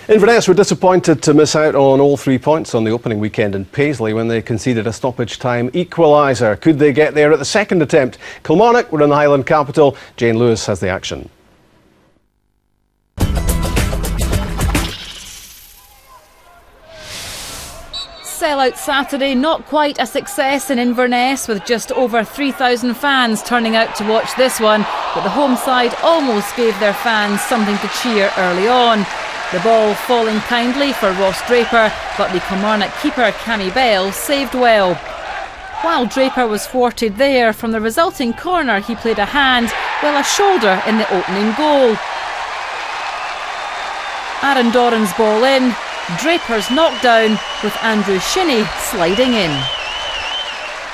Inverness were disappointed to miss out on all 3 points on the opening weekend in Paisley when they conceded a stoppage time equaliser. Could they get there at the second attempt? Kilmarnock were in the Highland capital. Jane Lewis has the action. Sellout Saturday, not quite a success in Inverness, with just over 3,000 fans turning out to watch this one, but the home side almost gave their fans something to cheer early on. The ball falling kindly for Ross Draper, but the Kilmarnock keeper Cammy Bell saved well. While Draper was thwarted there, from the resulting corner he played a hand, well, a shoulder in the opening goal. Aaron Doran's ball in, Draper's knocked down, with Andrew Shinnie sliding in.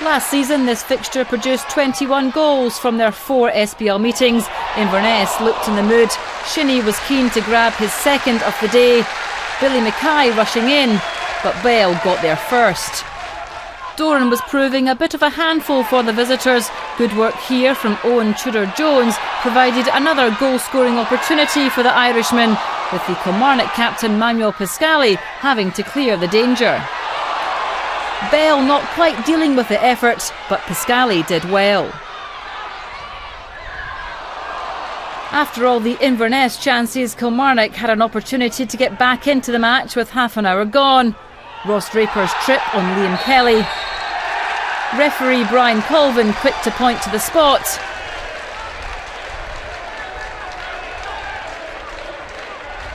Last season this fixture produced 21 goals from their 4 SPL meetings. Inverness looked in the mood. Shinnie was keen to grab his second of the day. Billy Mackay rushing in, but Bell got there first. Doran was proving a bit of a handful for the visitors. Good work here from Owen Tudor-Jones provided another goal-scoring opportunity for the Irishman, with the Kilmarnock captain Manuel Pascali having to clear the danger. Bell not quite dealing with the effort, but Pascali did well. After all the Inverness chances, Kilmarnock had an opportunity to get back into the match with half an hour gone. Ross Draper's trip on Liam Kelly. Referee Brian Colvin quick to point to the spot.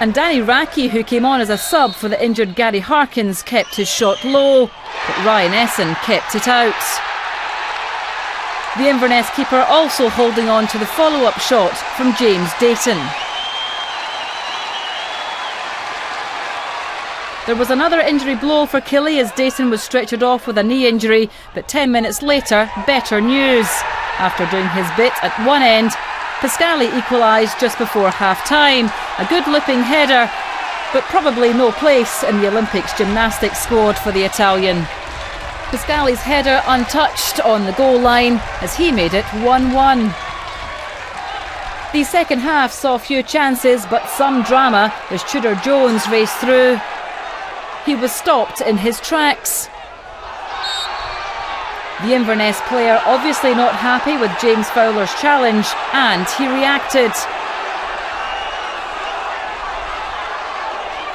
And Danny Racchi, who came on as a sub for the injured Gary Harkins, kept his shot low, but Ryan Essen kept it out. The Inverness keeper also holding on to the follow-up shot from James Dayton. There was another injury blow for Killie as Dayton was stretchered off with a knee injury, but 10 minutes later, better news. After doing his bit at one end, Pascali equalised just before half-time. A good lipping header, but probably no place in the Olympics gymnastics squad for the Italian. Pascali's header untouched on the goal line as he made it 1-1. The second half saw few chances, but some drama as Tudor-Jones raced through. He was stopped in his tracks. The Inverness player obviously not happy with James Fowler's challenge, and he reacted.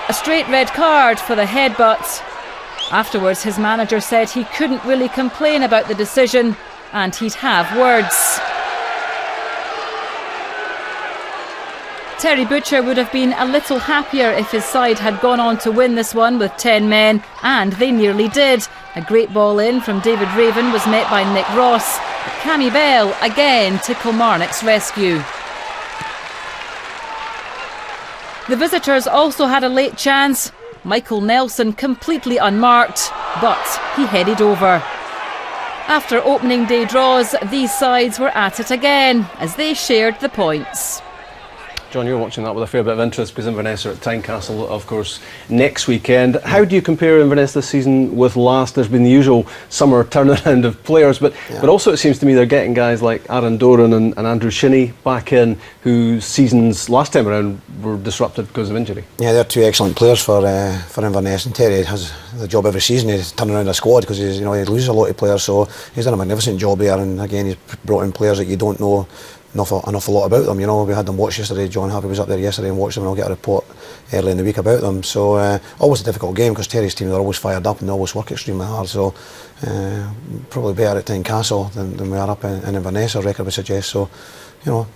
A straight red card for the headbutt. Afterwards, his manager said he couldn't really complain about the decision, and he'd have words. Terry Butcher would have been a little happier if his side had gone on to win this one with 10 men, and they nearly did. A great ball in from David Raven was met by Nick Ross, but Cammy Bell again to Kilmarnock's rescue. The visitors also had a late chance. Michael Nelson completely unmarked, but he headed over. After opening day draws, these sides were at it again as they shared the points. John, you're watching that with a fair bit of interest because Inverness are at Tynecastle, of course, next weekend. How do you compare Inverness this season with last? There's been the usual summer turnaround of players, but also it seems to me they're getting guys like Aaron Doran and Andrew Shinnie back in, whose seasons last time around were disrupted because of injury. Yeah, they're two excellent players for Inverness, and Terry has the job every season. He's turning around a squad because he loses a lot of players, so he's done a magnificent job there. And again, he's brought in players that you don't know an awful lot about them. We had them watch yesterday. John Harvey was up there yesterday and watched them, and I'll get a report early in the week about them. So always a difficult game because Terry's team are always fired up and they always work extremely hard. So probably better at Tynecastle than we are up in Inverness, I reckon, would suggest. So we'll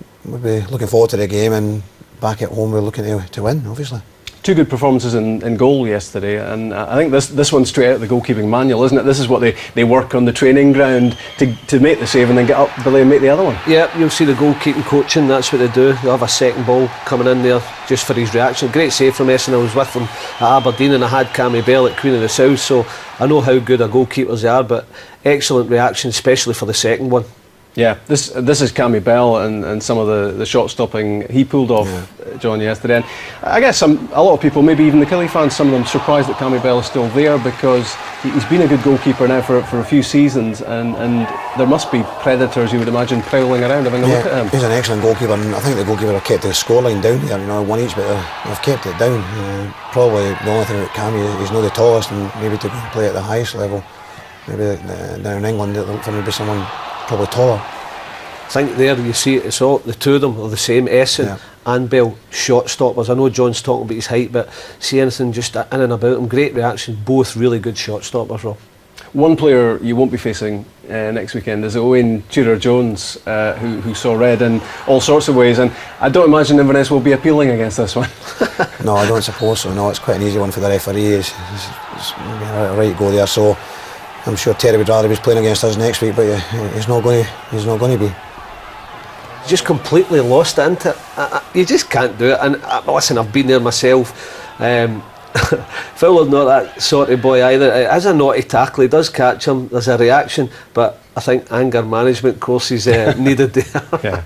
be looking forward to the game, and back at home we're looking to win, obviously. Two good performances in goal yesterday, and I think this one's straight out of the goalkeeping manual, isn't it? This is what they work on the training ground to make the save and then get up, Billy, and make the other one. Yeah, you'll see the goalkeeping coaching, that's what they do. They'll have a second ball coming in there just for his reaction. Great save from Essen. I was with them at Aberdeen and I had Cammy Bell at Queen of the South, so I know how good our goalkeepers are, but excellent reaction, especially for the second one. Yeah, this is Cammy Bell and some of the shot stopping he pulled off, John, yesterday. And I guess a lot of people, maybe even the Killie fans, some of them surprised that Cammy Bell is still there, because he's been a good goalkeeper now for a few seasons, and there must be predators, you would imagine, prowling around having a look at him. He's an excellent goalkeeper, and I think the goalkeeper have kept the scoreline down here, you know, one each, but they've kept it down. Probably the only thing about Cammy, he's not the tallest, and maybe to play at the highest level, maybe down in England, they'll look for maybe someone probably taller. I think there you see it's all the two of them are the same, Essen and Bell, shot stoppers. I know John's talking about his height, but see anything just in and about him, great reaction, both really good shot stoppers, Rob. One player you won't be facing next weekend is Owen Tudor-Jones, who saw red in all sorts of ways, and I don't imagine Inverness will be appealing against this one. No, I don't suppose so. No, it's quite an easy one for the referee. He's a right go there, so I'm sure Terry would rather he was playing against us next week, but he's not going to be. Just completely lost it into it. You just can't do it. And listen, I've been there myself. Fowler's not that sort of boy either. It is a naughty tackle, he does catch him, there's a reaction, but I think anger management courses needed there.